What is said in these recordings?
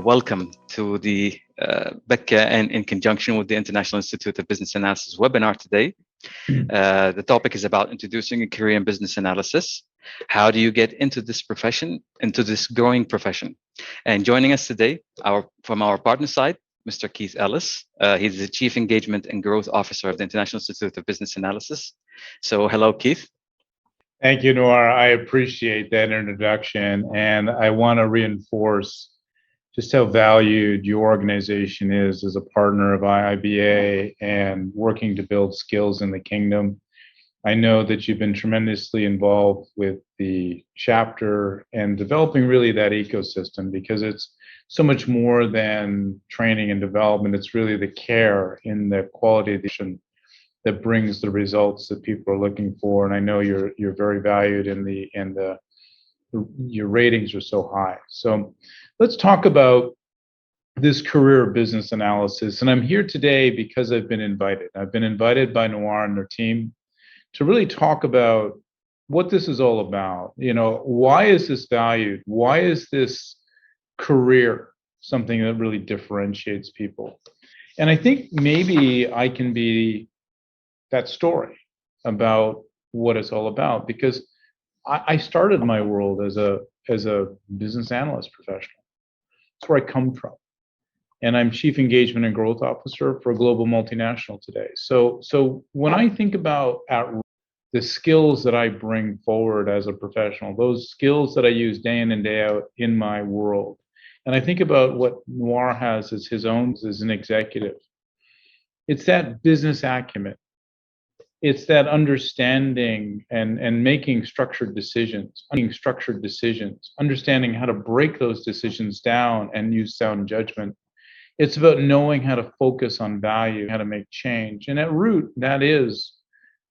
welcome to the Bakkah and in conjunction with the International Institute of Business Analysis webinar today. The topic is about introducing a career in business analysis. How do you get into this profession, into this growing profession? And joining us today, from our partner side, Mr. Keith Ellis. He's the Chief Engagement and Growth Officer of the International Institute of Business Analysis. So hello, Keith. Thank you, Noor. I appreciate that introduction, and I want to reinforce just how valued your organization is as a partner of IIBA and working to build skills in the kingdom. I know that you've been tremendously involved with the chapter and developing really that ecosystem, because it's so much more than training and development. It's really the care in the quality of the that brings the results that people are looking for. And I know you're very valued your ratings are so high. So let's talk about this career of business analysis. And I'm here today because I've been invited. I've been invited by Noir and their team to really talk about what this is all about. You know, why is this valued? Why is this career something that really differentiates people? And I think maybe I can be that story about what it's all about, because I started my world as a business analyst professional. That's where I come from. And I'm Chief Engagement and Growth Officer for a global multinational today. So when I think about the skills that I bring forward as a professional, those skills that I use day in and day out in my world, and I think about what Noir has as his own as an executive, it's that business acumen. It's that understanding and making structured decisions, understanding how to break those decisions down and use sound judgment. It's about knowing how to focus on value, how to make change. And at root, that is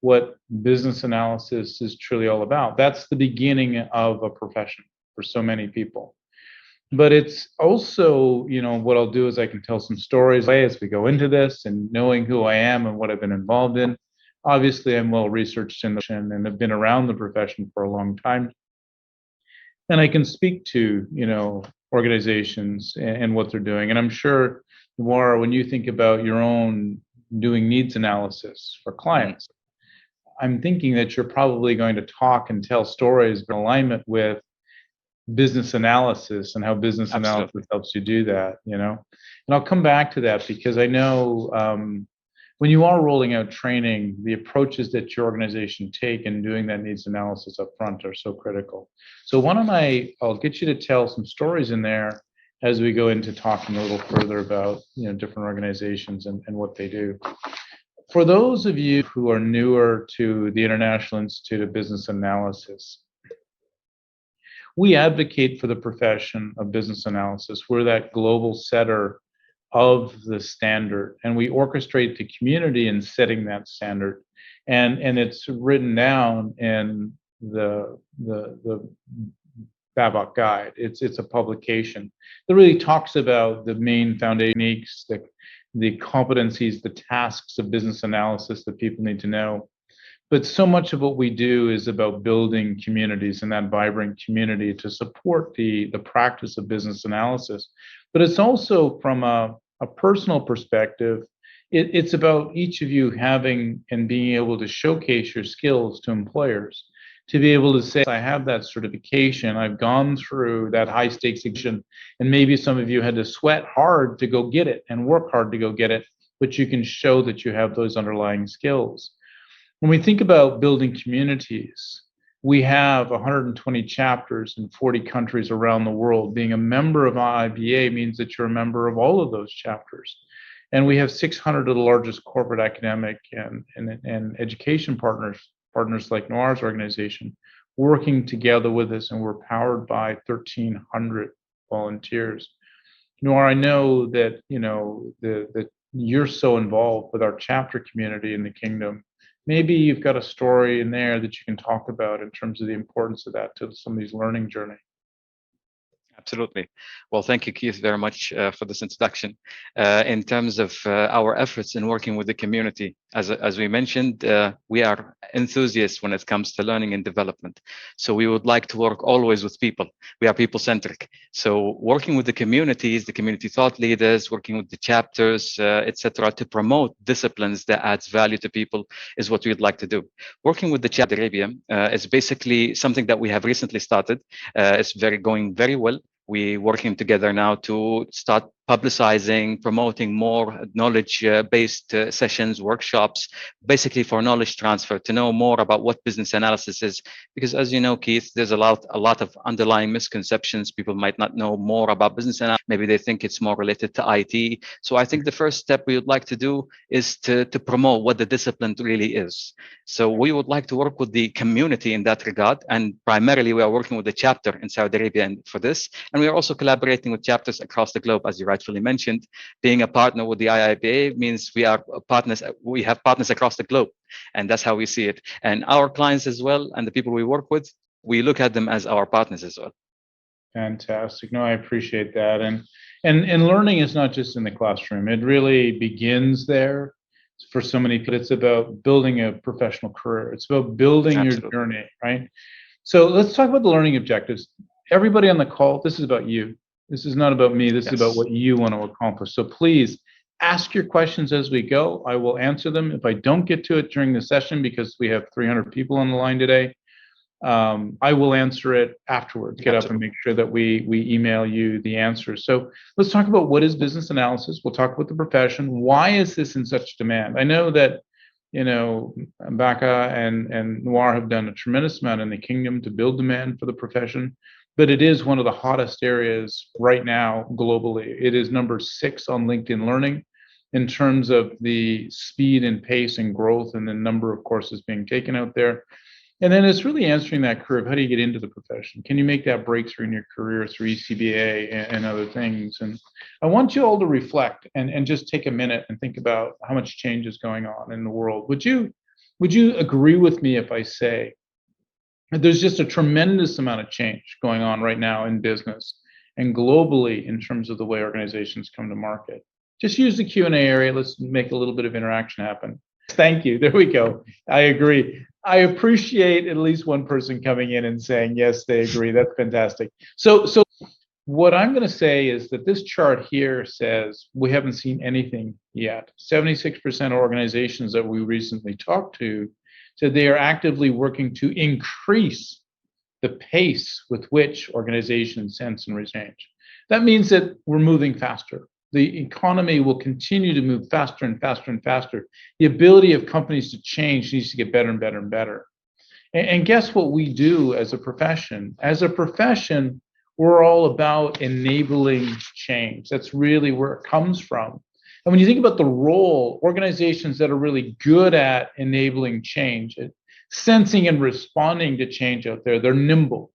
what business analysis is truly all about. That's the beginning of a profession for so many people. But it's also, you know, what I'll do is I can tell some stories as we go into this, and knowing who I am and what I've been involved in. Obviously, I'm well researched in the profession and have been around the profession for a long time. And I can speak to, you know, organizations and what they're doing. And I'm sure, Noir, when you think about your own doing needs analysis for clients, I'm thinking that you're probably going to talk and tell stories in alignment with business analysis and how business analysis helps you do that, you know. And I'll come back to that, because I know when you are rolling out training, the approaches that your organization take in doing that needs analysis up front are so critical. So why don't I'll get you to tell some stories in there as we go into talking a little further about, you know, different organizations and what they do. For those of you who are newer to the International Institute of Business Analysis, we advocate for the profession of business analysis. We're that global setter of the standard, and we orchestrate the community in setting that standard, and it's written down in the Bakkah guide. It's a publication that really talks about the main foundation techniques, the competencies, the tasks of business analysis that people need to know. But so much of what we do is about building communities and that vibrant community to support the practice of business analysis. But it's also from a personal perspective, it's about each of you having and being able to showcase your skills to employers, to be able to say, I have that certification, I've gone through that high stakes exam, and maybe some of you had to sweat hard to go get it and work hard to go get it, but you can show that you have those underlying skills. When we think about building communities, we have 120 chapters in 40 countries around the world. Being a member of IIBA means that you're a member of all of those chapters. And we have 600 of the largest corporate, academic, and education partners like Noir's organization, working together with us, and we're powered by 1,300 volunteers. Noir, I know that, you know, that you're so involved with our chapter community in the kingdom. Maybe you've got a story in there that you can talk about in terms of the importance of that to somebody's learning journey. Absolutely. Well, thank you, Keith, very much for this introduction. In terms of our efforts in working with the community, as we mentioned, we are enthusiasts when it comes to learning and development. So we would like to work always with people. We are people-centric. So working with the communities, the community thought leaders, working with the chapters, etc., to promote disciplines that adds value to people is what we'd like to do. Working with the chapter Arabia is basically something that we have recently started. It's going very well. We're working together now to start publicizing, promoting more knowledge-based sessions, workshops, basically for knowledge transfer, to know more about what business analysis is. Because as you know, Keith, there's a lot of underlying misconceptions. People might not know more about business analysis. Maybe they think it's more related to IT. So I think the first step we would like to do is to promote what the discipline really is. So we would like to work with the community in that regard. And primarily, we are working with the chapter in Saudi Arabia for this. And we are also collaborating with chapters across the globe, as you rightfully mentioned. Being a partner with the IIBA means we are partners. We have partners across the globe, and that's how we see it. And our clients as well, and the people we work with, we look at them as our partners as well. Fantastic. No, I appreciate that. And learning is not just in the classroom. It really begins there. For so many people, it's about building a professional career. It's about building your journey, right? So let's talk about the learning objectives. Everybody on the call, this is about you. This is not about me. This is about what you want to accomplish. So please ask your questions as we go. I will answer them. If I don't get to it during the session, because we have 300 people on the line today, I will answer it afterwards. Get up and make sure that we email you the answers. So let's talk about what is business analysis. We'll talk about the profession. Why is this in such demand? I know that, you know, Bakkah and Noir have done a tremendous amount in the kingdom to build demand for the profession, but it is one of the hottest areas right now globally. It is number 6 on LinkedIn Learning in terms of the speed and pace and growth and the number of courses being taken out there. And then it's really answering that curve. How do you get into the profession? Can you make that breakthrough in your career through ECBA and other things? And I want you all to reflect and just take a minute and think about how much change is going on in the world. Would you agree with me if I say that there's just a tremendous amount of change going on right now in business and globally in terms of the way organizations come to market? Just use the Q&A area. Let's make a little bit of interaction happen. Thank you. There we go. I agree. I appreciate at least one person coming in and saying, yes, they agree. That's fantastic. So what I'm going to say is that this chart here says we haven't seen anything yet. 76% of organizations that we recently talked to said they are actively working to increase the pace with which organizations sense and change. That means that we're moving faster. The economy will continue to move faster and faster and faster. The ability of companies to change needs to get better and better and better. And guess what we do as a profession? As a profession, we're all about enabling change. That's really where it comes from. And when you think about the role, organizations that are really good at enabling change, at sensing and responding to change out there, they're nimble.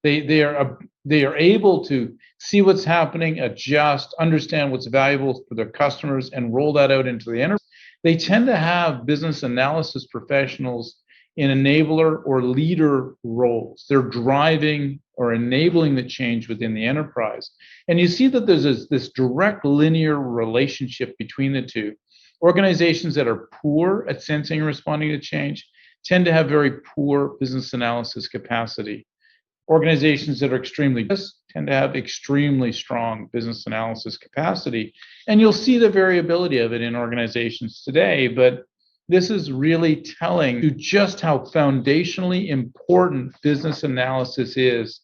They are able to see what's happening, adjust, understand what's valuable for their customers, and roll that out into the enterprise. They tend to have business analysis professionals in enabler or leader roles. They're driving or enabling the change within the enterprise. And you see that there's this direct linear relationship between the two. Organizations that are poor at sensing and responding to change tend to have very poor business analysis capacity. Organizations that are extremely good tend to have extremely strong business analysis capacity. And you'll see the variability of it in organizations today, but this is really telling you just how foundationally important business analysis is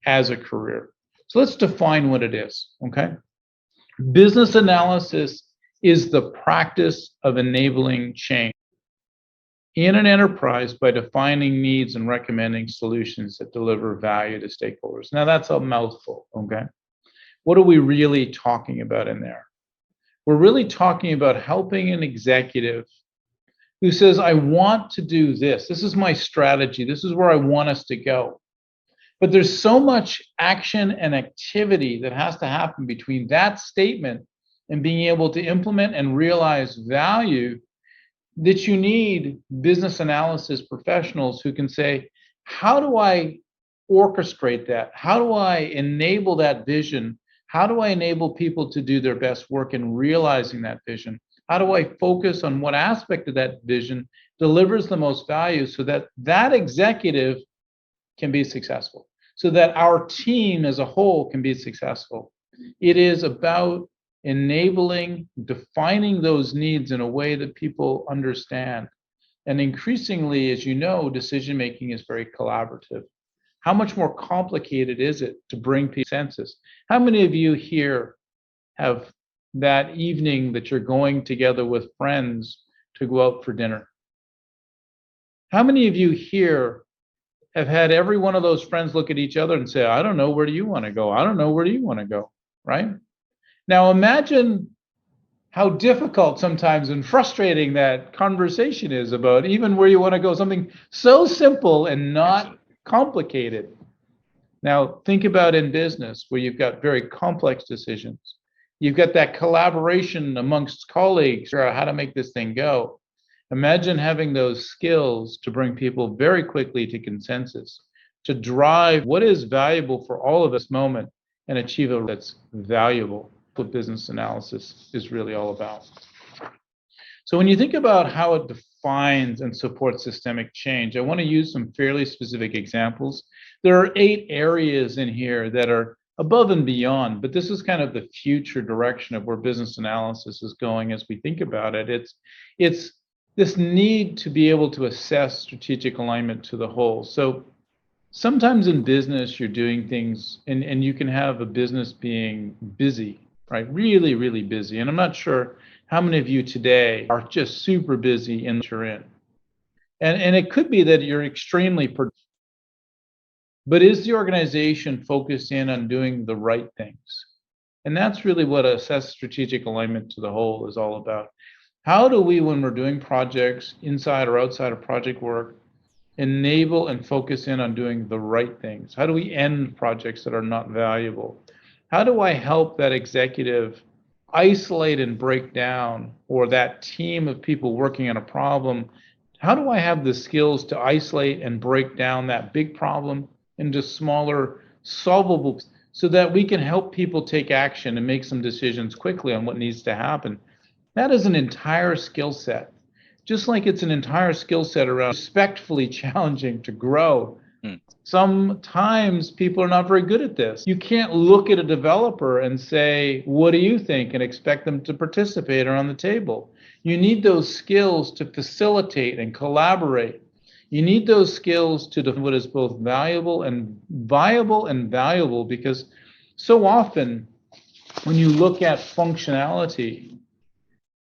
as a career. So let's define what it is, okay? Business analysis is the practice of enabling change in an enterprise by defining needs and recommending solutions that deliver value to stakeholders. Now that's a mouthful, okay? What are we really talking about in there? We're really talking about helping an executive who says, I want to do this. This is my strategy. This is where I want us to go. But there's so much action and activity that has to happen between that statement and being able to implement and realize value that you need business analysis professionals who can say, how do I orchestrate that? How do I enable that vision? How do I enable people to do their best work in realizing that vision? How do I focus on what aspect of that vision delivers the most value so that that executive can be successful, so that our team as a whole can be successful? It is about enabling, defining those needs in a way that people understand. And increasingly, as you know, decision-making is very collaborative. How much more complicated is it to bring people to consensus? How many of you here have that evening that you're going together with friends to go out for dinner? How many of you here have had every one of those friends look at each other and say, I don't know, where do you want to go? I don't know, where do you want to go? Right? Now imagine how difficult sometimes and frustrating that conversation is about even where you want to go, something so simple and not complicated. Now think about in business where you've got very complex decisions. You've got that collaboration amongst colleagues to figure out how to make this thing go. Imagine having those skills to bring people very quickly to consensus, to drive what is valuable for all of us moment and achieve a that's valuable. What business analysis is really all about. So when you think about how it defines and supports systemic change, I want to use some fairly specific examples. There are 8 areas in here that are above and beyond, but this is kind of the future direction of where business analysis is going as we think about it. It's this need to be able to assess strategic alignment to the whole. So sometimes in business, you're doing things and you can have a business being busy, right? Really, really busy. And I'm not sure how many of you today are just super busy in what you're in. And it could be that you're extremely productive. But is the organization focused in on doing the right things? And that's really what assess strategic alignment to the whole is all about. How do we, when we're doing projects inside or outside of project work, enable and focus in on doing the right things? How do we end projects that are not valuable? How do I help that executive isolate and break down, or that team of people working on a problem? How do I have the skills to isolate and break down that big problem into smaller solvable so that we can help people take action and make some decisions quickly on what needs to happen? That is an entire skill set. Just like it's an entire skill set around respectfully challenging to grow. Sometimes people are not very good at this. You can't look at a developer and say, what do you think? And expect them to participate around the table. You need those skills to facilitate and collaborate. You need those skills to define what is both valuable and viable and valuable, because so often when you look at functionality,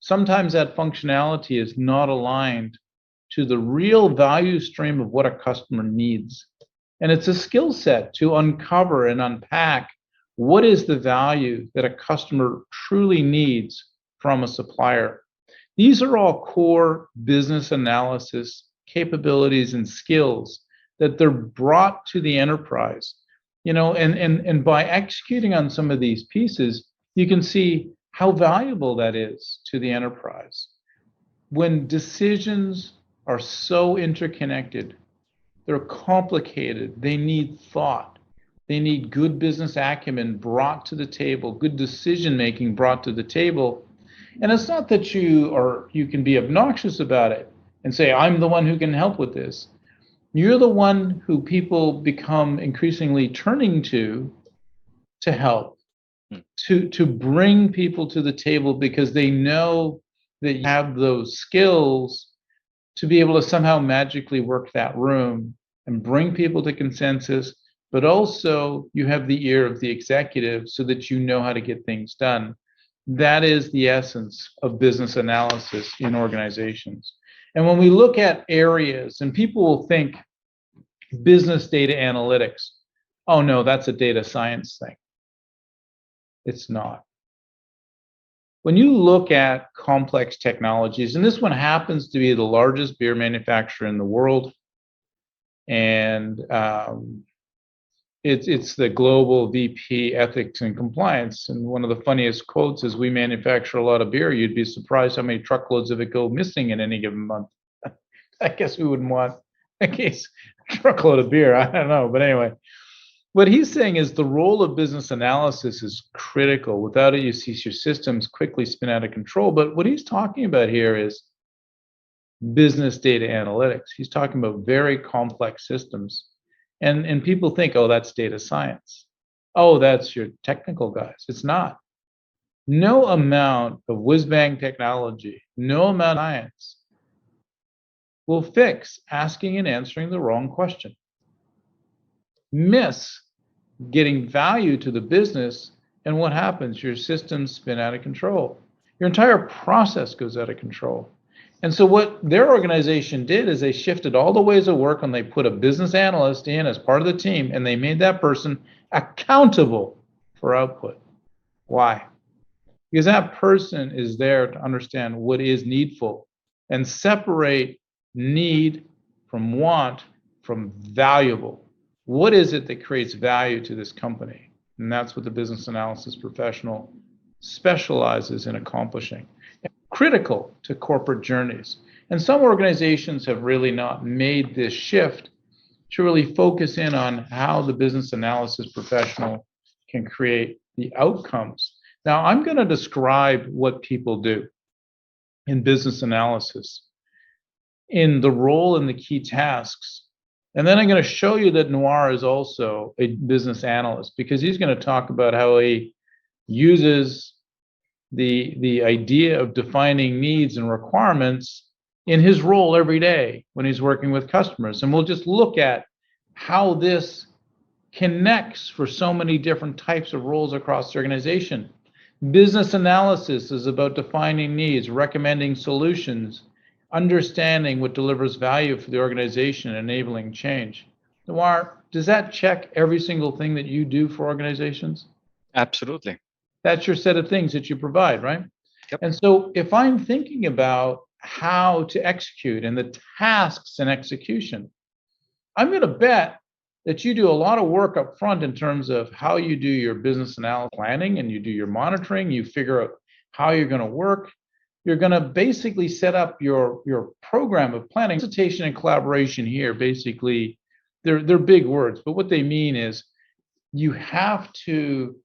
sometimes that functionality is not aligned to the real value stream of what a customer needs. And it's a skill set to uncover and unpack what is the value that a customer truly needs from a supplier. These are all core business analysis capabilities and skills that they're brought to the enterprise. You know, and by executing on some of these pieces, you can see how valuable that is to the enterprise. When decisions are so interconnected, they're complicated, they need thought, they need good business acumen brought to the table, good decision-making brought to the table. And it's not that you can be obnoxious about it and say, I'm the one who can help with this. You're the one who people become increasingly turning to help, to bring people to the table, because they know that you have those skills to be able to somehow magically work that room and bring people to consensus, but also you have the ear of the executive so that you know how to get things done. That is the essence of business analysis in organizations. And when we look at areas, and people will think business data analytics, oh no, that's a data science thing. It's not. When you look at complex technologies, and this one happens to be the largest beer manufacturer in the world, and it's the global VP ethics and compliance. And one of the funniest quotes is, we manufacture a lot of beer. You'd be surprised how many truckloads of it go missing in any given month. I guess we wouldn't want in case truckload of beer, I don't know. But anyway, what he's saying is the role of business analysis is critical. Without it, you see your systems quickly spin out of control. But what he's talking about here is business data analytics. He's talking about very complex systems. And people think, oh, that's data science. Oh, that's your technical guys. It's not. No amount of whiz-bang technology, no amount of science will fix asking and answering the wrong question. Miss getting value to the business, and what happens? Your systems spin out of control. Your entire process goes out of control. And so what their organization did is they shifted all the ways of work, and they put a business analyst in as part of the team, and they made that person accountable for output. Why? Because that person is there to understand what is needful and separate need from want from valuable. What is it that creates value to this company? And that's what the business analysis professional specializes in accomplishing. Critical to corporate journeys. And some organizations have really not made this shift to really focus in on how the business analysis professional can create the outcomes. Now, I'm going to describe what people do in business analysis, in the role and the key tasks. And then I'm going to show you that Noir is also a business analyst, because he's going to talk about how he uses the idea of defining needs and requirements in his role every day when he's working with customers. And we'll just look at how this connects for so many different types of roles across the organization. Business analysis is about defining needs, recommending solutions, understanding what delivers value for the organization, enabling change. Noir, does that check every single thing that you do for organizations? Absolutely. That's your set of things that you provide, right? Yep. And so if I'm thinking about how to execute and the tasks and execution, I'm going to bet that you do a lot of work up front in terms of how you do your business analysis planning, and you do your monitoring, you figure out how you're going to work. You're going to basically set up your program of planning. Facilitation and collaboration here, basically, they're big words, but what they mean is you have to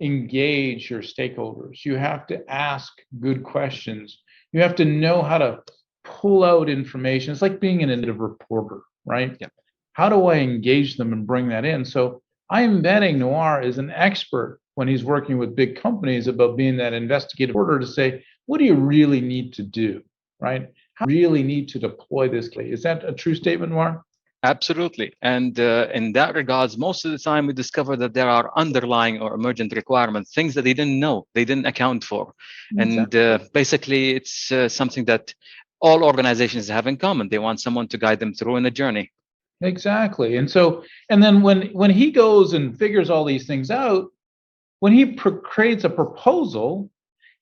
engage your stakeholders. You have to ask good questions. You have to know how to pull out information. It's like being an individual reporter, right? Yeah. How do I engage them and bring that in? So I'm betting Noir is an expert when he's working with big companies about being that investigative reporter to say, what do you really need to do, right? How do you really need to deploy this? Is that a true statement, Noir? Absolutely. And in that regards, most of the time we discover that there are underlying or emergent requirements, things that they didn't know, they didn't account for. Exactly. And basically, it's something that all organizations have in common. They want someone to guide them through in the journey. Exactly. And so, and then when he goes and figures all these things out, when he creates a proposal,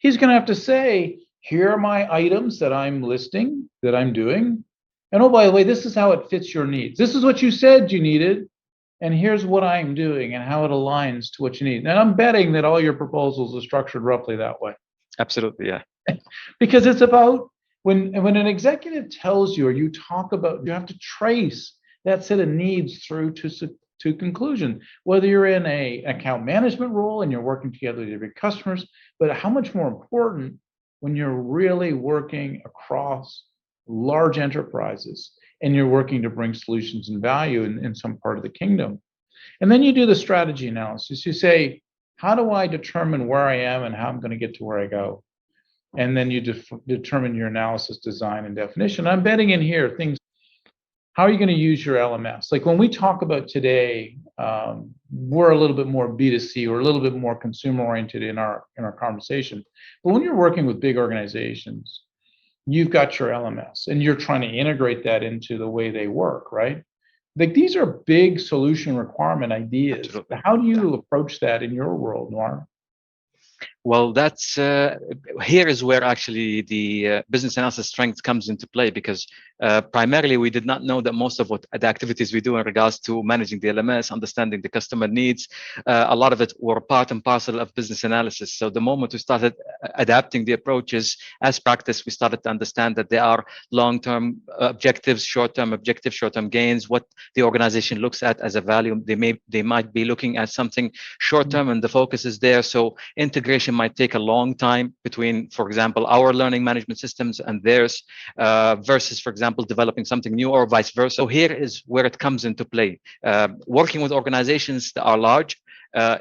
he's going to have to say, here are my items that I'm listing, that I'm doing. And oh, by the way, this is how it fits your needs. This is what you said you needed. And here's what I'm doing and how it aligns to what you need. And I'm betting that all your proposals are structured roughly that way. Absolutely, yeah. Because it's about when an executive tells you, or you talk about, you have to trace that set of needs through to conclusion, whether you're in a account management role and you're working together with your customers, but how much more important when you're really working across large enterprises and you're working to bring solutions and value in some part of the kingdom. And then you do the strategy analysis. You say, how do I determine where I am and how I'm going to get to where I go? And then you determine your analysis, design, and definition. I'm betting in here things. How are you going to use your LMS? Like when we talk about today, we're a little bit more B2C or a little bit more consumer oriented in our conversation. But when you're working with big organizations, you've got your LMS and you're trying to integrate that into the way they work, right? Like these are big solution requirement ideas. Absolutely. How do you approach that in your world, Noir? Well, that's here is where actually the business analysis strength comes into play, because primarily we did not know that most of what the activities we do in regards to managing the LMS, understanding the customer needs, a lot of it were part and parcel of business analysis. So the moment we started adapting the approaches as practice, we started to understand that there are long-term objectives, short-term objectives, short-term gains, what the organization looks at as a value. They might be looking at something short-term and the focus is there. So integration might take a long time between, for example, our learning management systems and theirs versus, for example, developing something new or vice versa. So here is where it comes into play. Working with organizations that are large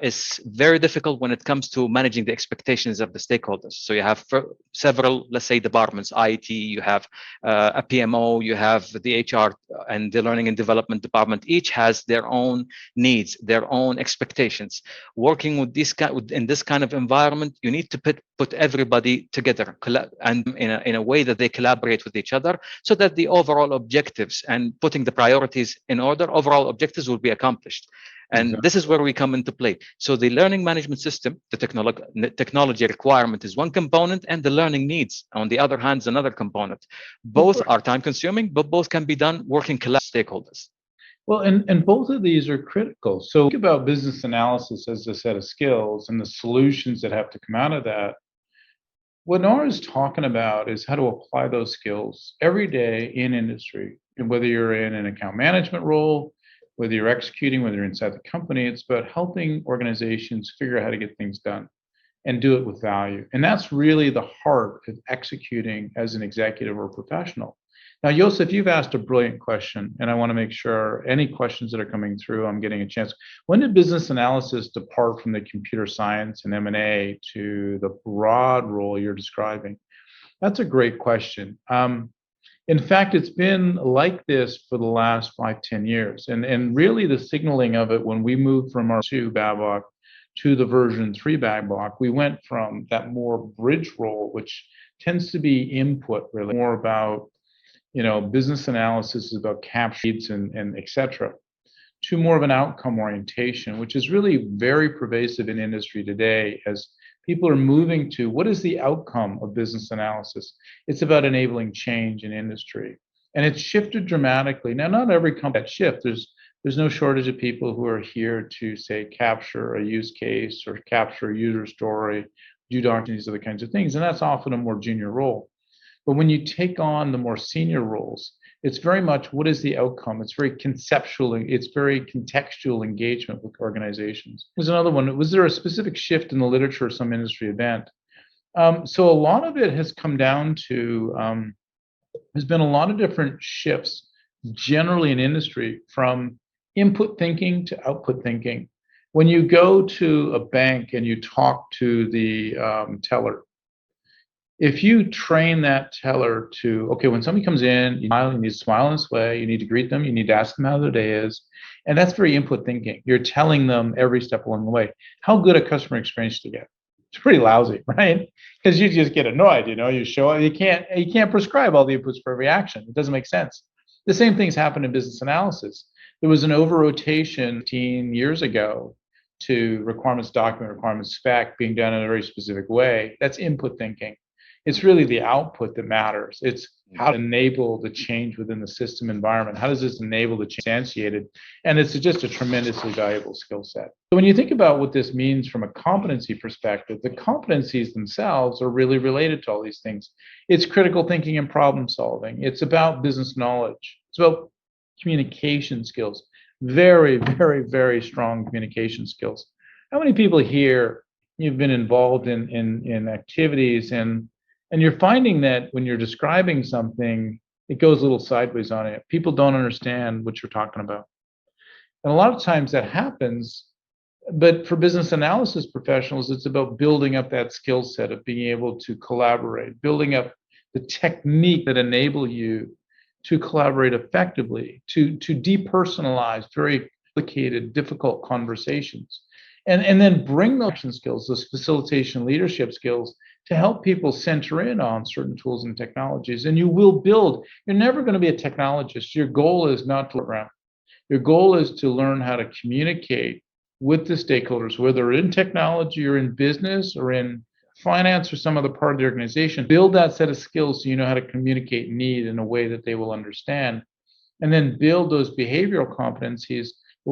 is very difficult when it comes to managing the expectations of the stakeholders. So you have several, let's say, departments, IT, you have a PMO, you have the HR and the learning and development department. Each has their own needs, their own expectations. Working with in this kind of environment, you need to put everybody together and in a way that they collaborate with each other, so that the overall objectives and putting the priorities in order, overall objectives will be accomplished. And Exactly. this is where we come into play. So the learning management system, the technology requirement is one component, and the learning needs, on the other hand, is another component. Both are time consuming, but both can be done working collaboratively with stakeholders. Well, and both of these are critical. So think about business analysis as a set of skills and the solutions that have to come out of that. What Nora is talking about is how to apply those skills every day in industry. And whether you're in an account management role, whether you're executing, whether you're inside the company, it's about helping organizations figure out how to get things done and do it with value. And that's really the heart of executing as an executive or professional. Now, Joseph, you've asked a brilliant question, and I want to make sure any questions that are coming through, I'm getting a chance. When did business analysis depart from the computer science and M&A to the broad role you're describing? That's a great question. In fact, it's been like this for the last 5-10 years. And really the signaling of it, when we moved from our 2 Babcock to the version 3 Babcock, we went from that more bridge role, which tends to be input, really more about, business analysis is about capture needs and et cetera, to more of an outcome orientation, which is really very pervasive in industry today as people are moving to what is the outcome of business analysis. It's about enabling change in industry. And it's shifted dramatically. Now, not every company that shift. There's no shortage of people who are here to, say, capture a use case or capture a user story, do documents, these other kinds of things. And that's often a more junior role. But when you take on the more senior roles, it's very much what is the outcome. It's very conceptual. It's very contextual engagement with organizations. There's another one. Was there a specific shift in the literature or some industry event? So a lot of it has come down to, there's been a lot of different shifts generally in industry from input thinking to output thinking. When you go to a bank and you talk to the teller, if you train that teller to, okay, when somebody comes in, you need to smile in this way, you need to greet them, you need to ask them how their day is. And that's very input thinking. You're telling them every step along the way. How good a customer experience do you get? It's pretty lousy, right? Because you just get annoyed, you show up, you can't prescribe all the inputs for every action. It doesn't make sense. The same things happen in business analysis. There was an over-rotation 15 years ago to requirements document, requirements spec being done in a very specific way. That's input thinking. It's really the output that matters. It's how to enable the change within the system environment. How does this enable the change instantiated? And it's just a tremendously valuable skill set. So when you think about what this means from a competency perspective, the competencies themselves are really related to all these things. It's critical thinking and problem solving. It's about business knowledge. It's about communication skills. Very, very, very strong communication skills. How many people here, you've been involved in activities and you're finding that when you're describing something, it goes a little sideways on it. People don't understand what you're talking about. And a lot of times that happens, but for business analysis professionals, it's about building up that skill set of being able to collaborate, building up the technique that enable you to collaborate effectively, to depersonalize very complicated, difficult conversations. And then bring those action skills, those facilitation leadership skills, to help people center in on certain tools and technologies. And you will build. You're never going to be a technologist. Your goal is not to around. Your goal is to learn how to communicate with the stakeholders, whether in technology or in business or in finance or some other part of the organization, build that set of skills so you know how to communicate need in a way that they will understand, and then build those behavioral competencies,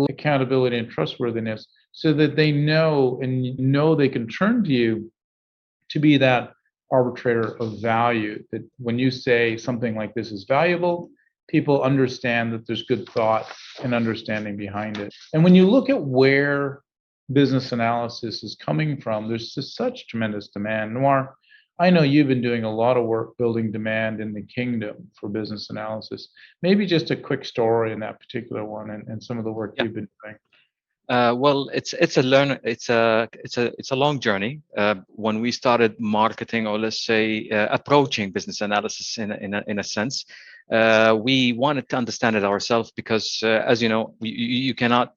accountability and trustworthiness, so that they know they can turn to you to be that arbitrator of value, that when you say something like this is valuable, people understand that there's good thought and understanding behind it. And when you look at where business analysis is coming from, there's just such tremendous demand. Noir, I know you've been doing a lot of work building demand in the kingdom for business analysis. Maybe just a quick story in that particular one and some of the work you've been doing. Well, it's a long journey. When we started marketing, or let's say approaching business analysis in a sense, we wanted to understand it ourselves, because as you know, you cannot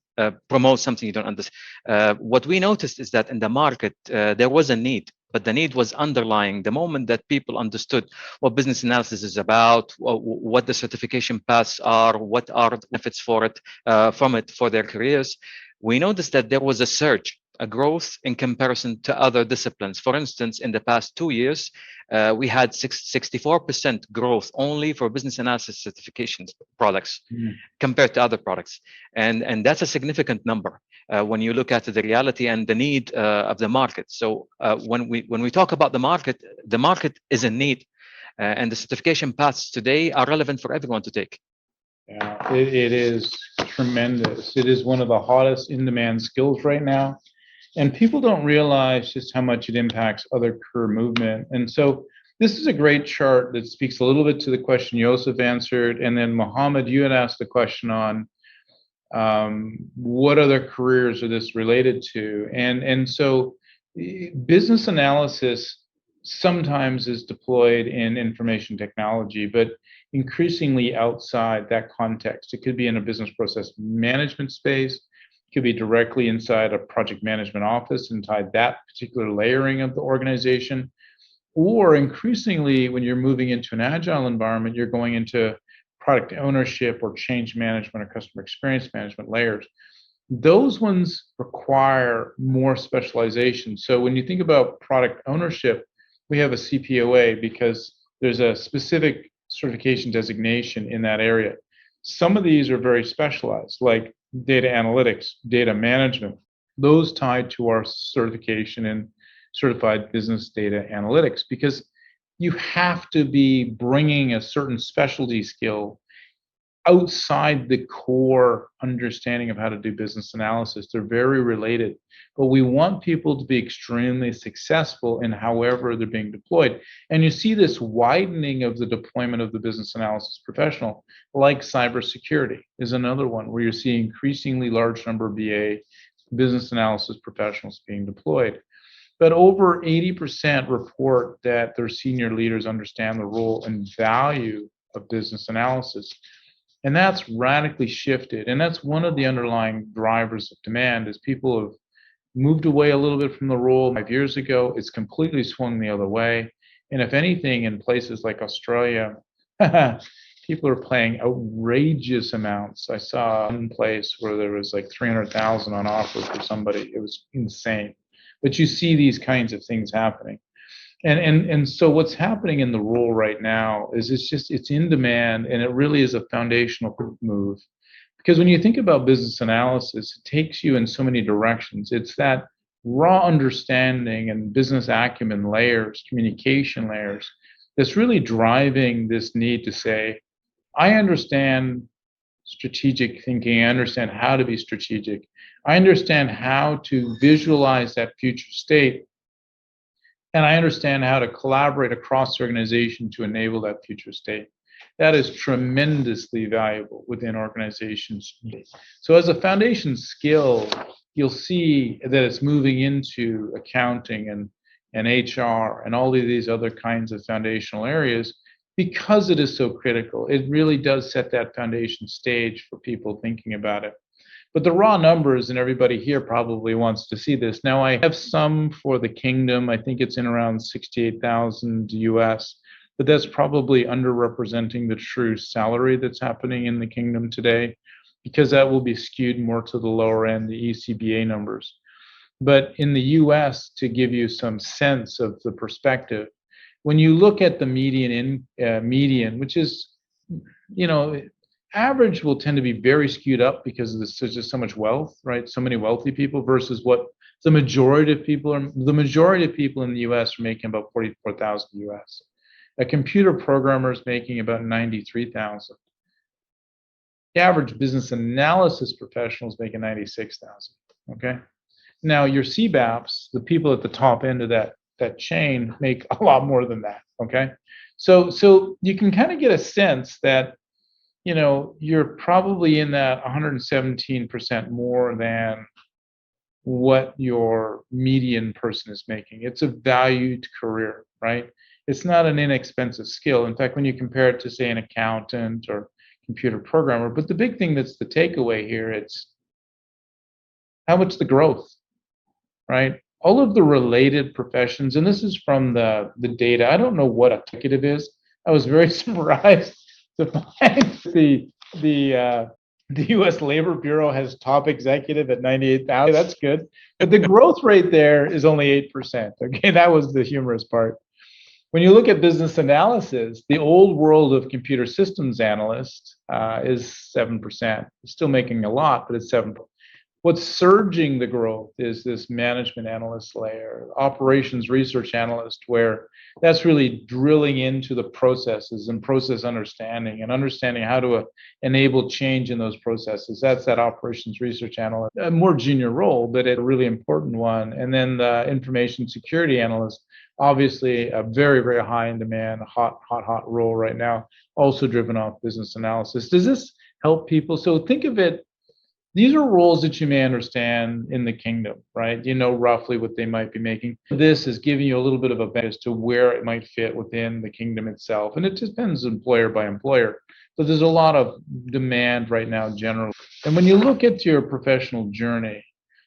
promote something you don't understand. What we noticed is that in the market there was a need, but the need was underlying. The moment that people understood what business analysis is about, what the certification paths are, what are the benefits from it for their careers, we noticed that there was a surge, a growth in comparison to other disciplines. For instance, in the past 2 years, we had 64% growth only for business analysis certifications products compared to other products. And that's a significant number when you look at the reality and the need of the market. So when we talk about the market is in need, and the certification paths today are relevant for everyone to take. Yeah, it is tremendous. It is one of the hottest in-demand skills right now. And people don't realize just how much it impacts other career movement. And so this is a great chart that speaks a little bit to the question Joseph answered. And then Mohammed, you had asked the question on what other careers are this related to? And so business analysis sometimes is deployed in information technology, but increasingly outside that context. It could be in a business process management space, it could be directly inside a project management office inside that particular layering of the organization, or increasingly when you're moving into an agile environment, you're going into product ownership or change management or customer experience management layers. Those ones require more specialization. So when you think about product ownership, we have a CPOA because there's a specific certification designation in that area. Some of these are very specialized, like data analytics, data management, those tied to our certification in certified business data analytics, because you have to be bringing a certain specialty skill outside the core understanding of how to do business analysis. They're very related, but we want people to be extremely successful in however they're being deployed. And you see this widening of the deployment of the business analysis professional, like cybersecurity is another one where you see increasingly large number of BA business analysis professionals being deployed. But over 80% report that their senior leaders understand the role and value of business analysis. And that's radically shifted. And that's one of the underlying drivers of demand, is people have moved away a little bit from the role 5 years ago. It's completely swung the other way. And if anything, in places like Australia, people are paying outrageous amounts. I saw one place where there was like 300,000 on offer for somebody. It was insane. But you see these kinds of things happening. And so what's happening in the role right now is it's in demand, and it really is a foundational move. Because when you think about business analysis, it takes you in so many directions. It's that raw understanding and business acumen layers, communication layers, that's really driving this need to say, I understand strategic thinking, I understand how to be strategic, I understand how to visualize that future state, and I understand how to collaborate across the organization to enable that future state. That is tremendously valuable within organizations. So as a foundation skill, you'll see that it's moving into accounting and HR and all of these other kinds of foundational areas, because it is so critical. It really does set that foundation stage for people thinking about it. But the raw numbers, and everybody here probably wants to see this. Now, I have some for the kingdom. I think it's in around 68,000 US, but that's probably underrepresenting the true salary that's happening in the kingdom today, because that will be skewed more to the lower end, the ECBA numbers. But in the US, to give you some sense of the perspective, when you look at the median, which is, average will tend to be very skewed up because there's just so much wealth, right? So many wealthy people versus what the majority of people are. The majority of people in the US are making about 44,000 US. A computer programmer is making about 93,000. The average business analysis professional is making 96,000. Okay. Now your CBAPs, the people at the top end of that chain, make a lot more than that. Okay. So you can kind of get a sense that, you're probably in that 117% more than what your median person is making. It's a valued career, right? It's not an inexpensive skill. In fact, when you compare it to, say, an accountant or computer programmer, but the big thing that's the takeaway here, it's how much the growth, right? All of the related professions, and this is from the data. I don't know what executive is. I was very surprised to find the U.S. Labor Bureau has top executive at 98,000. That's good, but the growth rate there is only 8%. Okay, that was the humorous part. When you look at business analysis, the old world of computer systems analyst is 7%. It's still making a lot, but it's 7%. What's surging the growth is this management analyst layer, operations research analyst, where that's really drilling into the processes and process understanding and understanding how to enable change in those processes. That's that operations research analyst, a more junior role, but a really important one. And then the information security analyst, obviously a very, very high in demand, hot role right now, also driven off business analysis. Does this help people? So think of it, these are roles that you may understand in the kingdom, right? You know roughly what they might be making. This is giving you a little bit of a bet as to where it might fit within the kingdom itself. And it depends employer by employer. But there's a lot of demand right now generally. And when you look at your professional journey,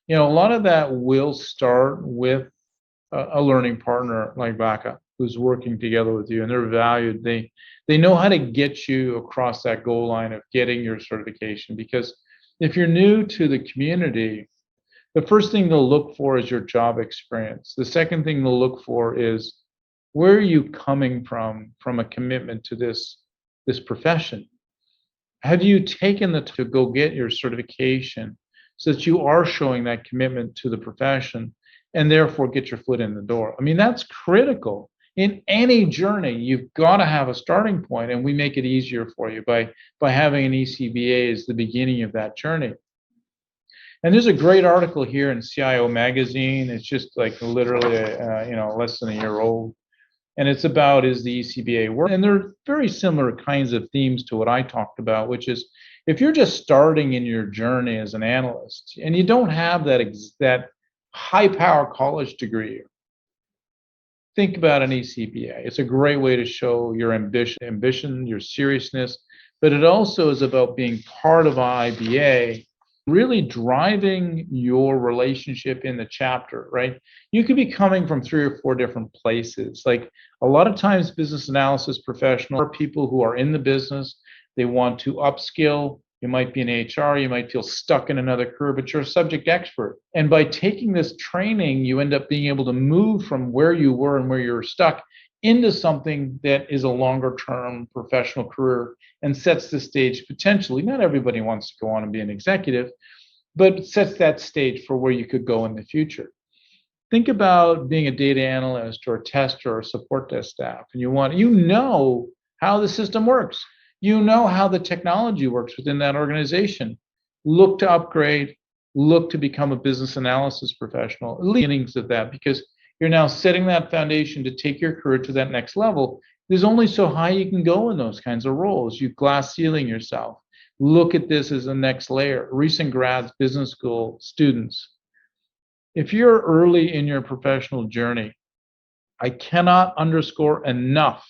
a lot of that will start with a learning partner like Bakkah, who's working together with you, and they're valued. They know how to get you across that goal line of getting your certification, because if you're new to the community, the first thing they'll look for is your job experience. The second thing they'll look for is, where are you coming from a commitment to this profession? Have you taken to go get your certification so that you are showing that commitment to the profession and therefore get your foot in the door? I mean, that's critical. In any journey, you've got to have a starting point, and we make it easier for you by having an ECBA as the beginning of that journey. And there's a great article here in CIO magazine. It's just like literally, less than a year old, and it's about, is the ECBA work? And they're very similar kinds of themes to what I talked about, which is, if you're just starting in your journey as an analyst and you don't have that high-power college degree, think about an ECBA. It's a great way to show your ambition, your seriousness, but it also is about being part of IIBA, really driving your relationship in the chapter, right? You could be coming from 3 or 4 different places. Like, a lot of times business analysis professionals are people who are in the business. They want to upskill. You might be in HR, you might feel stuck in another career, but you're a subject expert. And by taking this training, you end up being able to move from where you were and where you were stuck into something that is a longer term professional career and sets the stage potentially. Not everybody wants to go on and be an executive, but sets that stage for where you could go in the future. Think about being a data analyst or a tester or support desk staff, and you know how the system works. You know how the technology works within that organization. Look to upgrade, look to become a business analysis professional, at the beginnings of that, because you're now setting that foundation to take your career to that next level. There's only so high you can go in those kinds of roles. You glass ceiling yourself. Look at this as the next layer. Recent grads, business school students. If you're early in your professional journey, I cannot underscore enough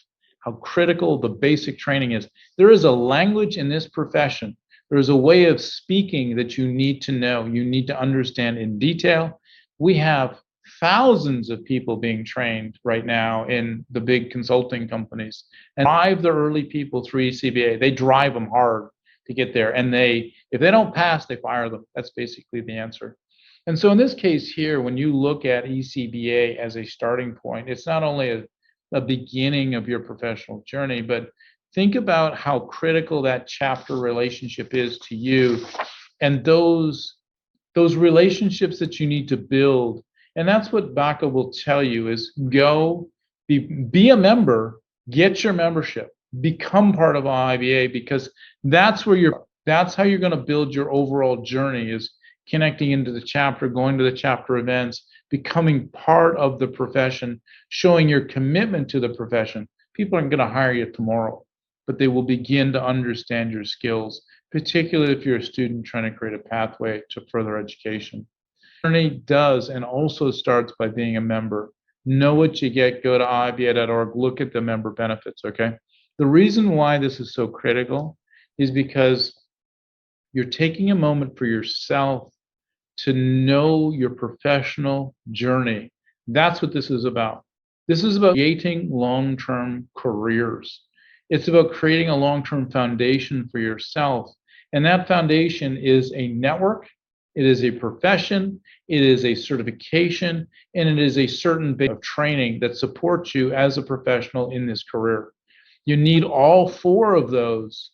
how critical the basic training is. There is a language in this profession. There is a way of speaking that you need to know. You need to understand in detail. We have thousands of people being trained right now in the big consulting companies, and drive the early people through ECBA. They drive them hard to get there. And if they don't pass, they fire them. That's basically the answer. And so in this case here, when you look at ECBA as a starting point, it's not only a beginning of your professional journey, but think about how critical that chapter relationship is to you, and those relationships that you need to build. And that's what Bakkah will tell you is go be a member, get your membership, become part of IIBA, because that's how you're going to build your overall journey, is connecting into the chapter, going to the chapter events, becoming part of the profession, showing your commitment to the profession. People aren't going to hire you tomorrow, but they will begin to understand your skills, particularly if you're a student trying to create a pathway to further education. Journey does and also starts by being a member. Know what you get, go to IIBA.org, look at the member benefits, okay? The reason why this is so critical is because you're taking a moment for yourself to know your professional journey. That's what this is about. This is about creating long-term careers. It's about creating a long-term foundation for yourself. And that foundation is a network, it is a profession, it is a certification, and it is a certain bit of training that supports you as a professional in this career. You need all four of those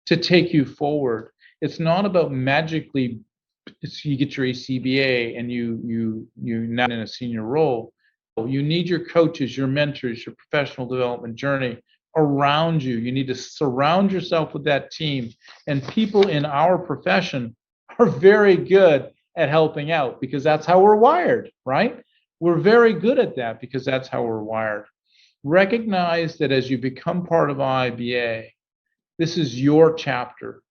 to take you forward. It's not about magically, you get your ECBA and you're not in a senior role. You need your coaches, your mentors, your professional development journey around you. You need to surround yourself with that team. And people in our profession are very good at helping out, because that's how we're wired, right? We're very good at that because that's how we're wired. Recognize that as you become part of IIBA, this is your chapter.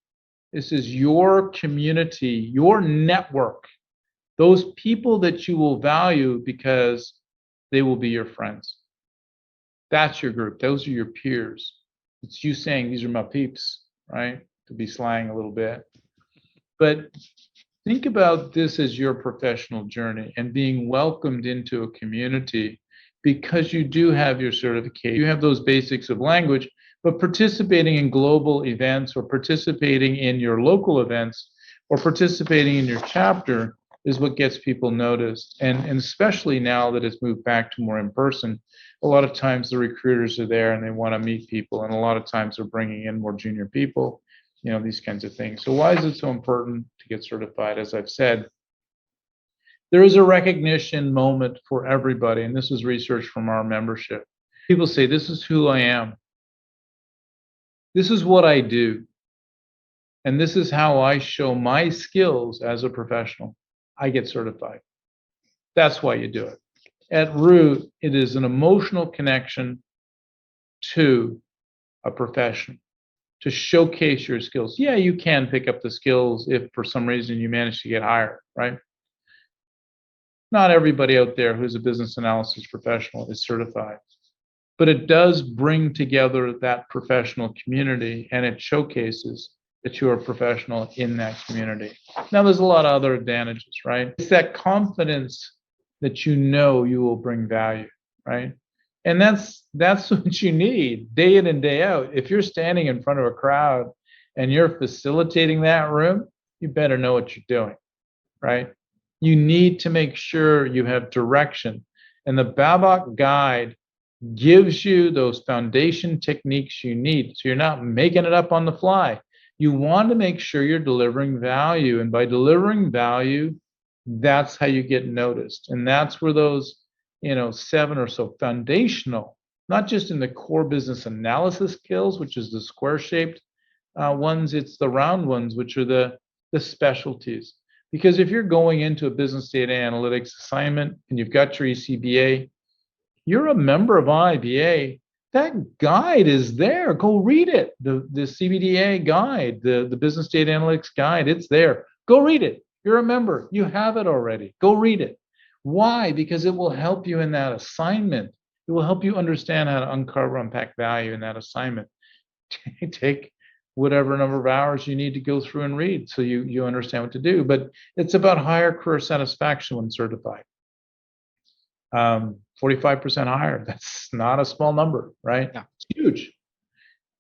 This is your community, your network, those people that you will value because they will be your friends. That's your group. Those are your peers. It's you saying, these are my peeps, right? To be slang a little bit. But think about this as your professional journey and being welcomed into a community, because you do have your certificate. You have those basics of language, but participating in global events or participating in your local events or participating in your chapter is what gets people noticed. And especially now that it's moved back to more in person, a lot of times the recruiters are there and they want to meet people. And a lot of times they're bringing in more junior people, you know, these kinds of things. So why is it so important to get certified? As I've said, there is a recognition moment for everybody. And this is research from our membership. People say, this is who I am. This is what I do. And this is how I show my skills as a professional. I get certified. That's why you do it. At root, it is an emotional connection to a profession, to showcase your skills. Yeah, you can pick up the skills if for some reason you manage to get hired, right? Not everybody out there who's a business analysis professional is certified, but it does bring together that professional community, and it showcases that you are a professional in that community. Now, there's a lot of other advantages, right? It's that confidence that you know you will bring value, right? And that's what you need day in and day out. If you're standing in front of a crowd and you're facilitating that room, you better know what you're doing, right? You need to make sure you have direction. And the Bakkah guide gives you those foundation techniques you need. So you're not making it up on the fly. You want to make sure you're delivering value. And by delivering value, that's how you get noticed. And that's where those, 7 or so foundational, not just in the core business analysis skills, which is the square-shaped ones, it's the round ones, which are the specialties. Because if you're going into a business data analytics assignment and you've got your ECBA, you're a member of IIBA, that guide is there. Go read it. The CBDA guide, the business data analytics guide, it's there. Go read it. You're a member. You have it already. Go read it. Why? Because it will help you in that assignment. It will help you understand how to uncover, unpack value in that assignment. Take whatever number of hours you need to go through and read so you understand what to do. But it's about higher career satisfaction when certified. 45% higher. That's not a small number, right? Yeah. It's huge.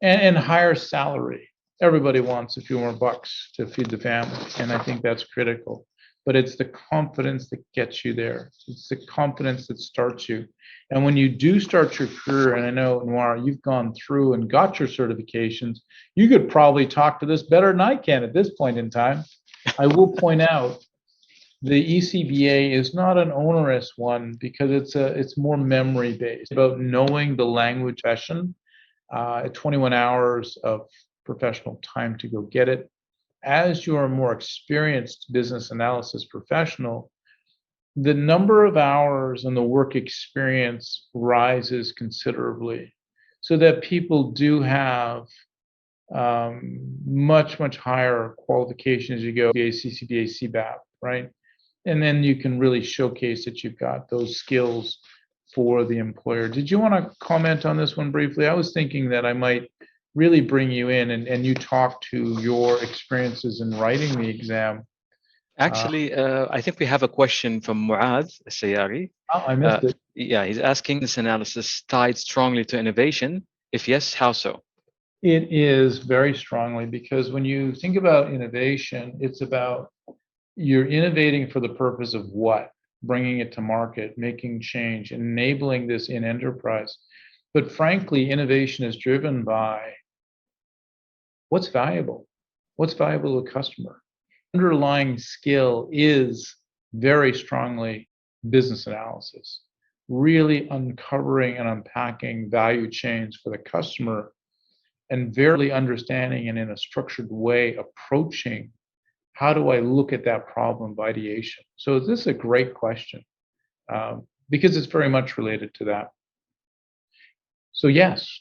And higher salary. Everybody wants a few more bucks to feed the family, and I think that's critical. but it's the confidence that gets you there. It's the confidence that starts you. And when you do start your career, and I know, Noir, you've gone through and got your certifications, you could probably talk to this better than I can at this point in time. I will point out the ECBA is not an onerous one because it's more memory based, about knowing the language session, 21 hours of professional time to go get it. As you are a more experienced business analysis professional, the number of hours and the work experience rises considerably, so that people do have much higher qualifications as you go, CCBA, CBAP, right? And then you can really showcase that you've got those skills for the employer. Did you want to comment on this one briefly? I was thinking that I might really bring you in and you talk to your experiences in writing the exam. Actually, I think we have a question from Muad Sayari. Oh, I missed it. Yeah, he's asking, this analysis tied strongly to innovation? If yes, how so? It is very strongly, because when you think about innovation, it's about you're innovating for the purpose of what? Bringing it to market, making change, enabling this in enterprise. But frankly, innovation is driven by what's valuable to a customer. Underlying skill is very strongly business analysis, really uncovering and unpacking value chains for the customer, and very understanding and in a structured way approaching, how do I look at that problem of ideation? So this is a great question, because it's very much related to that. So yes.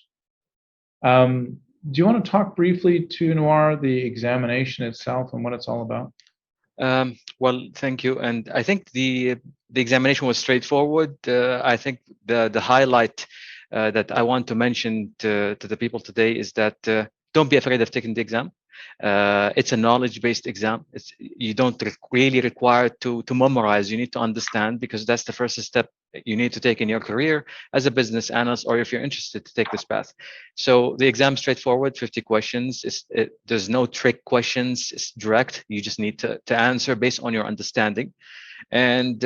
Do you want to talk briefly to Noir, the examination itself and what it's all about? Well, thank you. And I think the examination was straightforward. I think the highlight that I want to mention to the people today is that don't be afraid of taking the exam. It's a knowledge-based exam. You don't really require to memorize. You need to understand, because that's the first step you need to take in your career as a business analyst, or if you're interested to take this path. So the exam is straightforward, 50 questions. There's no trick questions. It's direct. You just need to answer based on your understanding. And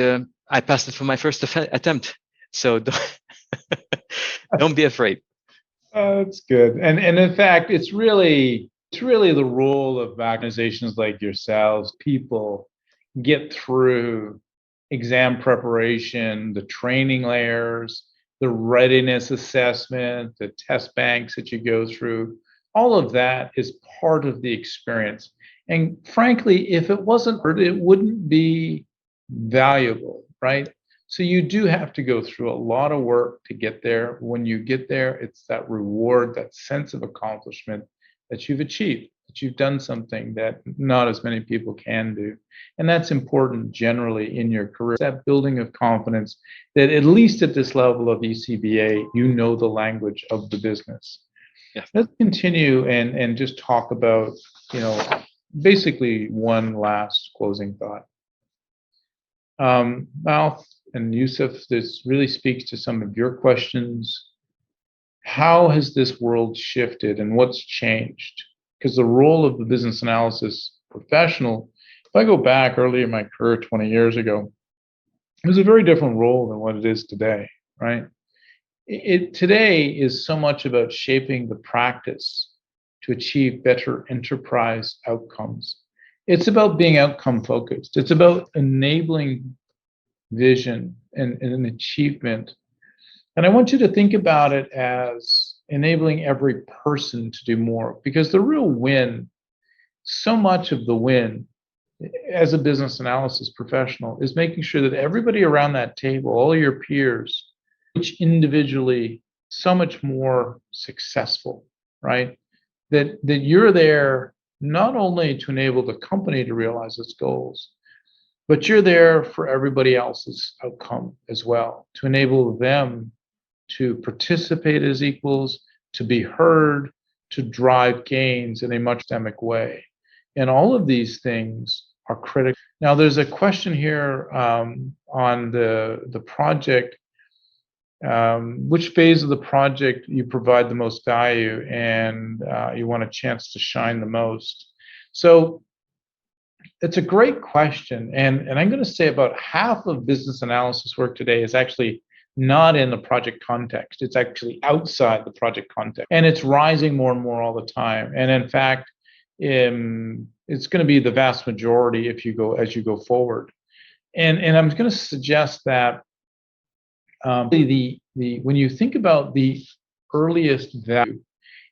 I passed it for my first attempt. So don't be afraid. That's good. And in fact, it's really the role of organizations like yourselves. People get through exam preparation, the training layers, the readiness assessment, the test banks that you go through. All of that is part of the experience. And frankly, if it wasn't, it wouldn't be valuable, right? So you do have to go through a lot of work to get there. When you get there, it's that reward, that sense of accomplishment that you've achieved, that you've done something that not as many people can do. And that's important generally in your career, that building of confidence that at least at this level of ECBA, you know the language of the business. Yeah. Let's continue and just talk about, basically one last closing thought. Mal and Yusuf, this really speaks to some of your questions. How has this world shifted and what's changed? Because the role of the business analysis professional, if I go back early in my career 20 years ago, it was a very different role than what it is today, right? It today is so much about shaping the practice to achieve better enterprise outcomes. It's about being outcome focused. It's about enabling vision and an achievement. And I want you to think about it as enabling every person to do more, because the real win, so much of the win as a business analysis professional, is making sure that everybody around that table, all your peers, each individually so much more successful, right? That you're there not only to enable the company to realize its goals, but you're there for everybody else's outcome as well, to enable them to participate as equals, to be heard, to drive gains in a much systemic way. And all of these things are critical. Now, there's a question here on the project. Which phase of the project you provide the most value and you want a chance to shine the most? So It's a great question. And I'm going to say about half of business analysis work today is actually not in the project context. It's actually outside the project context. And it's rising more and more all the time. And in fact, it's going to be the vast majority as you go forward. And I'm going to suggest that when you think about the earliest value,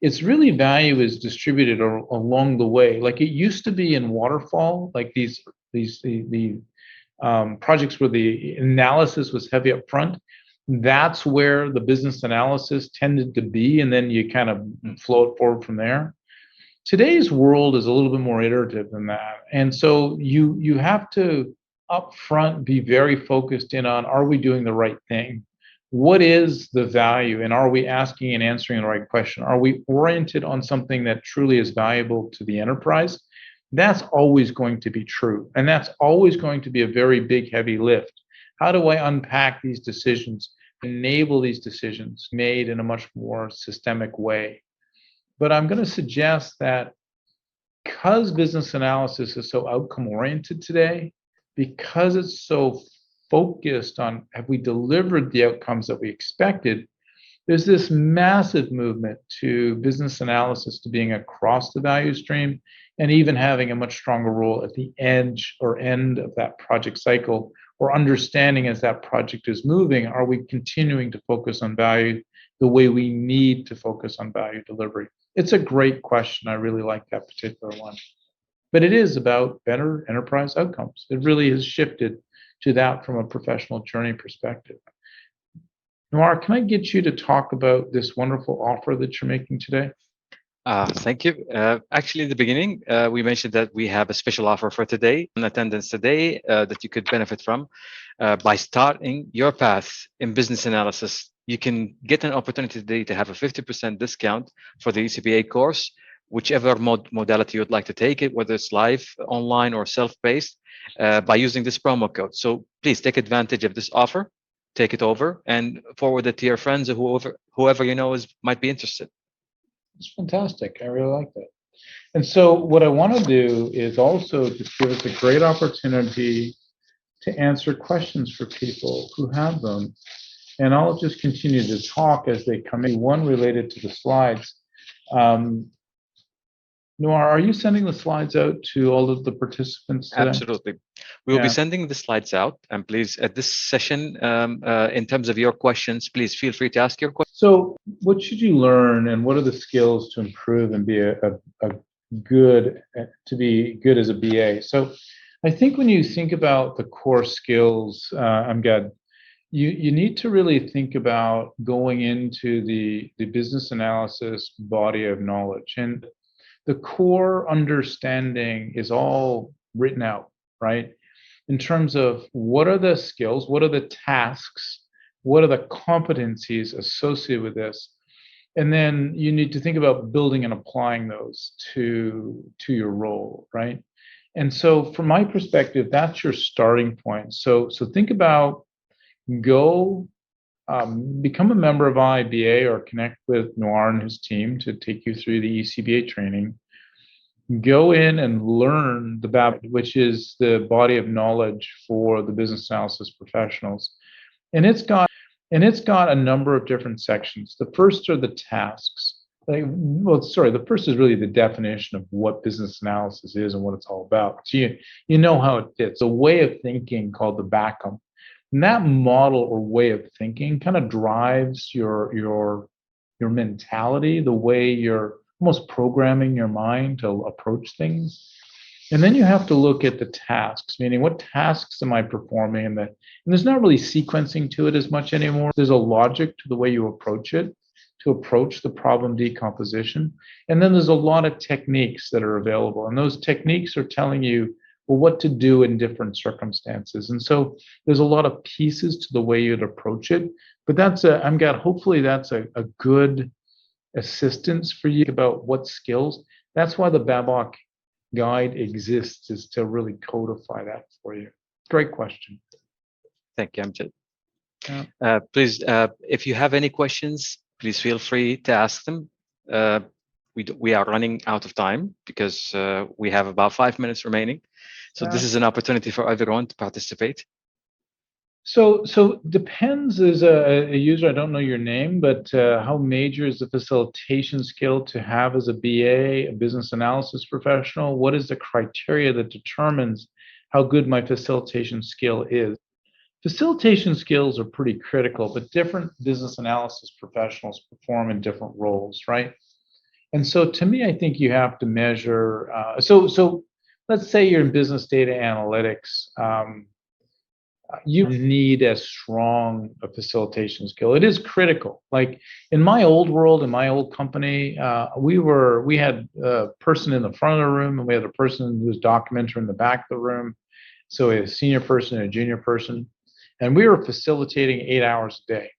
it's really value is distributed along the way. Like it used to be in waterfall, like these projects where the analysis was heavy up front. That's where the business analysis tended to be, and then you kind of flow it forward from there. Today's world is a little bit more iterative than that, and so you have to up front be very focused in on, are we doing the right thing? What is the value, and are we asking and answering the right question? Are we oriented on something that truly is valuable to the enterprise? That's always going to be true, and that's always going to be a very big, heavy lift. How do I unpack these decisions, enable these decisions made in a much more systemic way? But I'm going to suggest that because business analysis is so outcome oriented today, because it's so focused on have we delivered the outcomes that we expected, there's this massive movement to business analysis to being across the value stream and even having a much stronger role at the edge or end of that project cycle, or understanding as that project is moving, are we continuing to focus on value the way we need to focus on value delivery? It's a great question. I really like that particular one. But it is about better enterprise outcomes. It really has shifted to that from a professional journey perspective. Noir, can I get you to talk about this wonderful offer that you're making today? Thank you. Actually, at the beginning, we mentioned that we have a special offer for today, in attendance today, that you could benefit from. By starting your path in business analysis, you can get an opportunity today to have a 50% discount for the ECBA course, whichever modality you'd like to take it, whether it's live, online, or self-paced, by using this promo code. So please take advantage of this offer, take it over, and forward it to your friends or whoever you know might be interested. It's fantastic. I really like that. And so what I want to do is also just give us a great opportunity to answer questions for people who have them. And I'll just continue to talk as they come in. One related to the slides. Noir, are you sending the slides out to all of the participants today? Absolutely. We will be sending the slides out. And please, at this session, in terms of your questions, please feel free to ask your questions. So what should you learn, and what are the skills to improve and be good as a BA? So I think when you think about the core skills, Amgad, you need to really think about going into the business analysis body of knowledge. And the core understanding is all written out, right? In terms of what are the skills, what are the tasks, what are the competencies associated with this? And then you need to think about building and applying those to your role, right? And so from my perspective, that's your starting point. So think about become a member of IIBA or connect with Noir and his team to take you through the ECBA training. Go in and learn the BAB, which is the body of knowledge for the business analysis professionals. And it's got a number of different sections. The first are the tasks. The first is really the definition of what business analysis is and what it's all about. So you know how it fits. A way of thinking called the Bakkah. And that model or way of thinking kind of drives your mentality, the way you're almost programming your mind to approach things. And then you have to look at the tasks, meaning what tasks am I performing? And there's not really sequencing to it as much anymore. There's a logic to the way you approach it, to approach the problem decomposition. And then there's a lot of techniques that are available. And those techniques are telling you, well, what to do in different circumstances. And so there's a lot of pieces to the way you'd approach it. But hopefully that's a good assistance for you about what skills. That's why the BABOK guide exists, is to really codify that for you. Great question. Thank you, Amjad. Please, if you have any questions, please feel free to ask them. we are running out of time because we have about 5 minutes remaining. So this is an opportunity for everyone to participate. So depends as a user, I don't know your name, but how major is the facilitation skill to have as a BA, a business analysis professional? What is the criteria that determines how good my facilitation skill is? Facilitation skills are pretty critical, but different business analysis professionals perform in different roles, right? And so to me, I think you have to measure, so let's say you're in business data analytics, you need as strong a facilitation skill. It is critical. Like in my old world, in my old company, we had a person in the front of the room and we had a person who was documenter in the back of the room. So we had a senior person and a junior person, and we were facilitating 8 hours a day.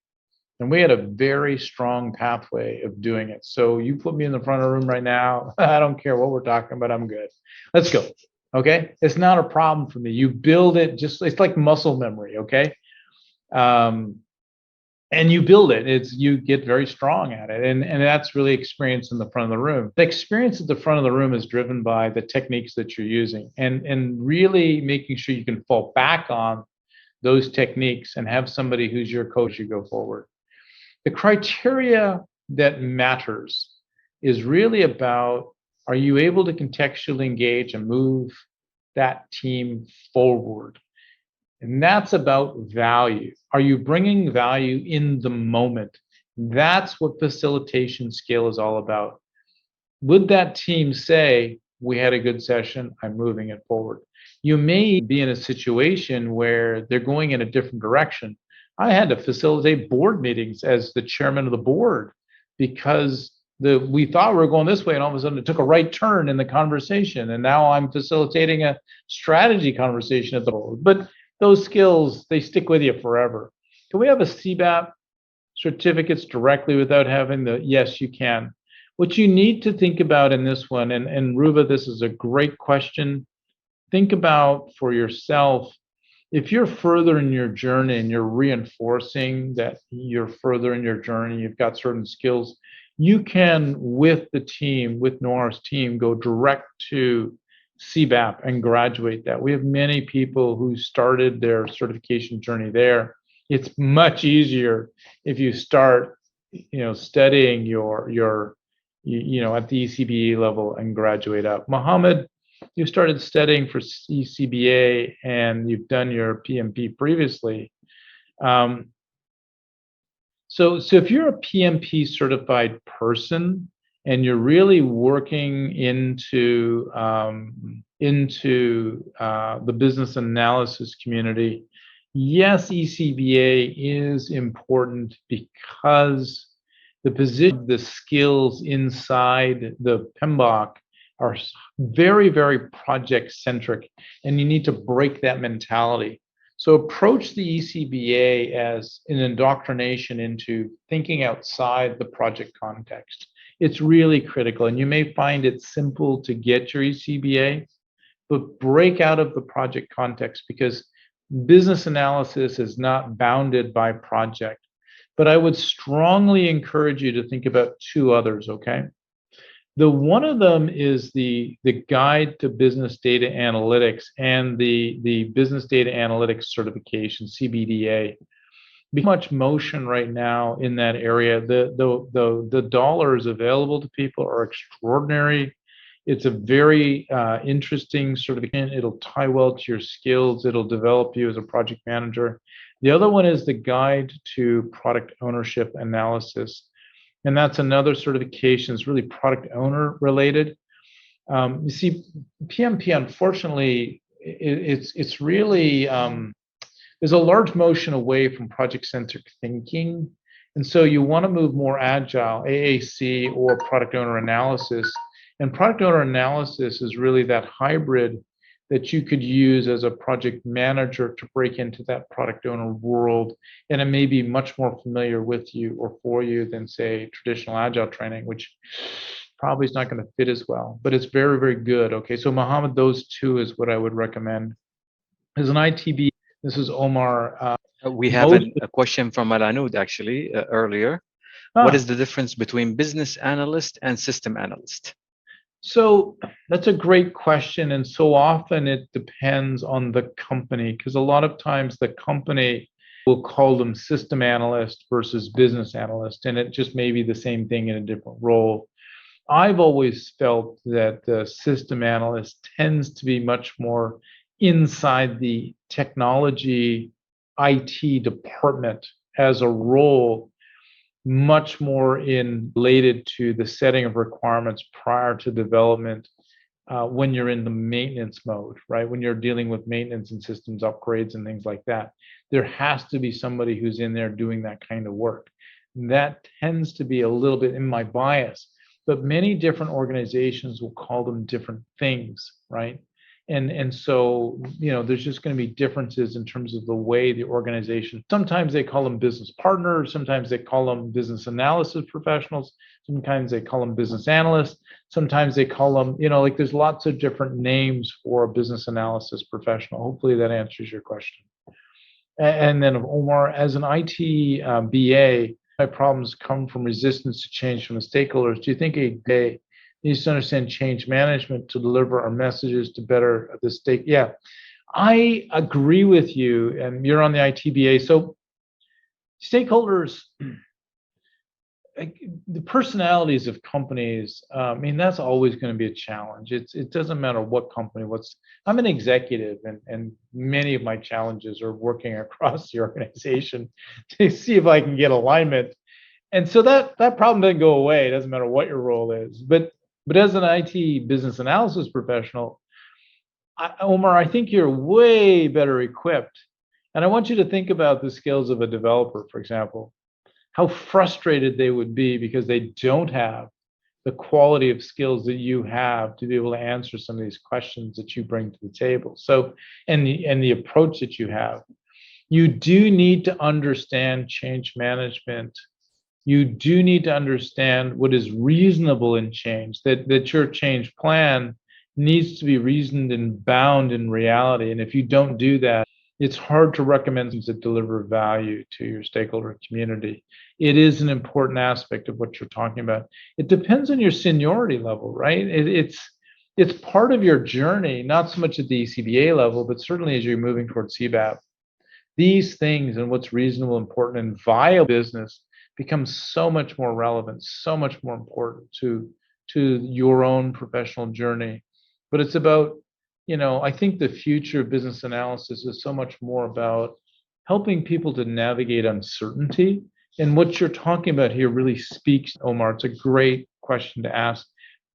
And we had a very strong pathway of doing it. So you put me in the front of the room right now, I don't care what we're talking about, I'm good. Let's go. Okay, it's not a problem for me. You build it, it's like muscle memory. Okay, and you build it. You get very strong at it, and that's really experience in the front of the room. The experience at the front of the room is driven by the techniques that you're using, and really making sure you can fall back on those techniques and have somebody who's your coach as you go forward. The criteria that matters is really about, are you able to contextually engage and move that team forward? And that's about value. Are you bringing value in the moment? That's what facilitation skill is all about. Would that team say, we had a good session, I'm moving it forward? You may be in a situation where they're going in a different direction. I had to facilitate board meetings as the chairman of the board because we thought we were going this way, and all of a sudden it took a right turn in the conversation, and now I'm facilitating a strategy conversation at the board. But those skills, they stick with you forever. Can we have a CBAP certificates directly without having the? Yes, you can. What you need to think about in this one, and Ruva, this is a great question. Think about for yourself, if you're further in your journey and you're reinforcing that you're further in your journey, you've got certain skills, you can, with the team, with Noir's team, go direct to CBAP and graduate that. We have many people who started their certification journey there. It's much easier if you start, studying your at the ECBA level and graduate up. Mohammed, you started studying for ECBA and you've done your PMP previously. So if you're a PMP certified person and you're really working into the business analysis community, yes, ECBA is important because the position, the skills inside the PMBOK are very, very project centric, and you need to break that mentality. So approach the ECBA as an indoctrination into thinking outside the project context. It's really critical, and you may find it simple to get your ECBA, but break out of the project context because business analysis is not bounded by project. But I would strongly encourage you to think about two others, okay? The one of them is the Guide to Business Data Analytics and the Business Data Analytics Certification, CBDA. Much motion right now in that area. The dollars available to people are extraordinary. It's a very interesting certification. It'll tie well to your skills. It'll develop you as a project manager. The other one is the Guide to Product Ownership Analysis. And that's another certification. It's really product owner related. You see, PMP, unfortunately, it's really, there's a large motion away from project-centric thinking. And so you want to move more agile, AAC or product owner analysis. And product owner analysis is really that hybrid that you could use as a project manager to break into that product owner world. And it may be much more familiar with you or for you than, say, traditional agile training, which probably is not going to fit as well, but it's very, very good. Okay, so Mohammed, those two is what I would recommend. As an ITB, this is Omar. We have a question from Alanud actually earlier. What is the difference between business analyst and system analyst? So that's a great question. And so often it depends on the company, because a lot of times the company will call them system analyst versus business analyst, and it just may be the same thing in a different role. I've always felt that the system analyst tends to be much more inside the technology IT department as a role, much more related to the setting of requirements prior to development, when you're in the maintenance mode, right? When you're dealing with maintenance and systems upgrades and things like that, there has to be somebody who's in there doing that kind of work. That tends to be a little bit in my bias, but many different organizations will call them different things, right? And so, there's just going to be differences in terms of the way the organization, sometimes they call them business partners, sometimes they call them business analysis professionals, sometimes they call them business analysts, sometimes they call them, like there's lots of different names for a business analysis professional. Hopefully that answers your question. And then Omar, as an IT BA, my problems come from resistance to change from the stakeholders. Do you think a BA needs to understand change management to deliver our messages to better the stake? Yeah, I agree with you, and you're on the ITBA. So stakeholders, the personalities of companies, that's always going to be a challenge. It doesn't matter what company, I'm an executive, and many of my challenges are working across the organization to see if I can get alignment. And so that problem doesn't go away. It doesn't matter what your role is. But as an IT business analysis professional, Omar, I think you're way better equipped. And I want you to think about the skills of a developer, for example, how frustrated they would be because they don't have the quality of skills that you have to be able to answer some of these questions that you bring to the table. So, and the approach that you have, you do need to understand change management. You do need to understand what is reasonable in change, that your change plan needs to be reasoned and bound in reality. And if you don't do that, it's hard to recommend things that deliver value to your stakeholder community. It is an important aspect of what you're talking about. It depends on your seniority level, right? It's part of your journey, not so much at the ECBA level, but certainly as you're moving towards CBAP. These things and what's reasonable, important, and viable business becomes so much more relevant, so much more important to your own professional journey. But it's about, I think the future of business analysis is so much more about helping people to navigate uncertainty. And what you're talking about here really speaks, Omar. It's a great question to ask,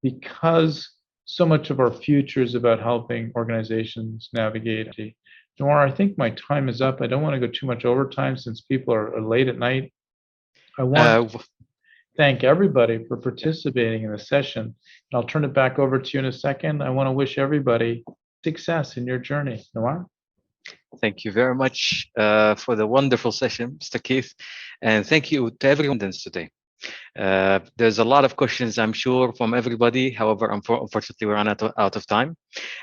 because so much of our future is about helping organizations navigate. Omar, I think my time is up. I don't want to go too much overtime since people are late at night. I want to thank everybody for participating in the session. And I'll turn it back over to you in a second. I want to wish everybody success in your journey. Noir? Thank you very much for the wonderful session, Mr. Keith. And thank you to everyone today. There's a lot of questions, I'm sure, from everybody. However, unfortunately, we're out of time.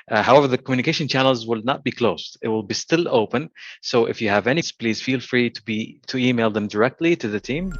However, the communication channels will not be closed. It will be still open. So if you have any, please feel free to email them directly to the team.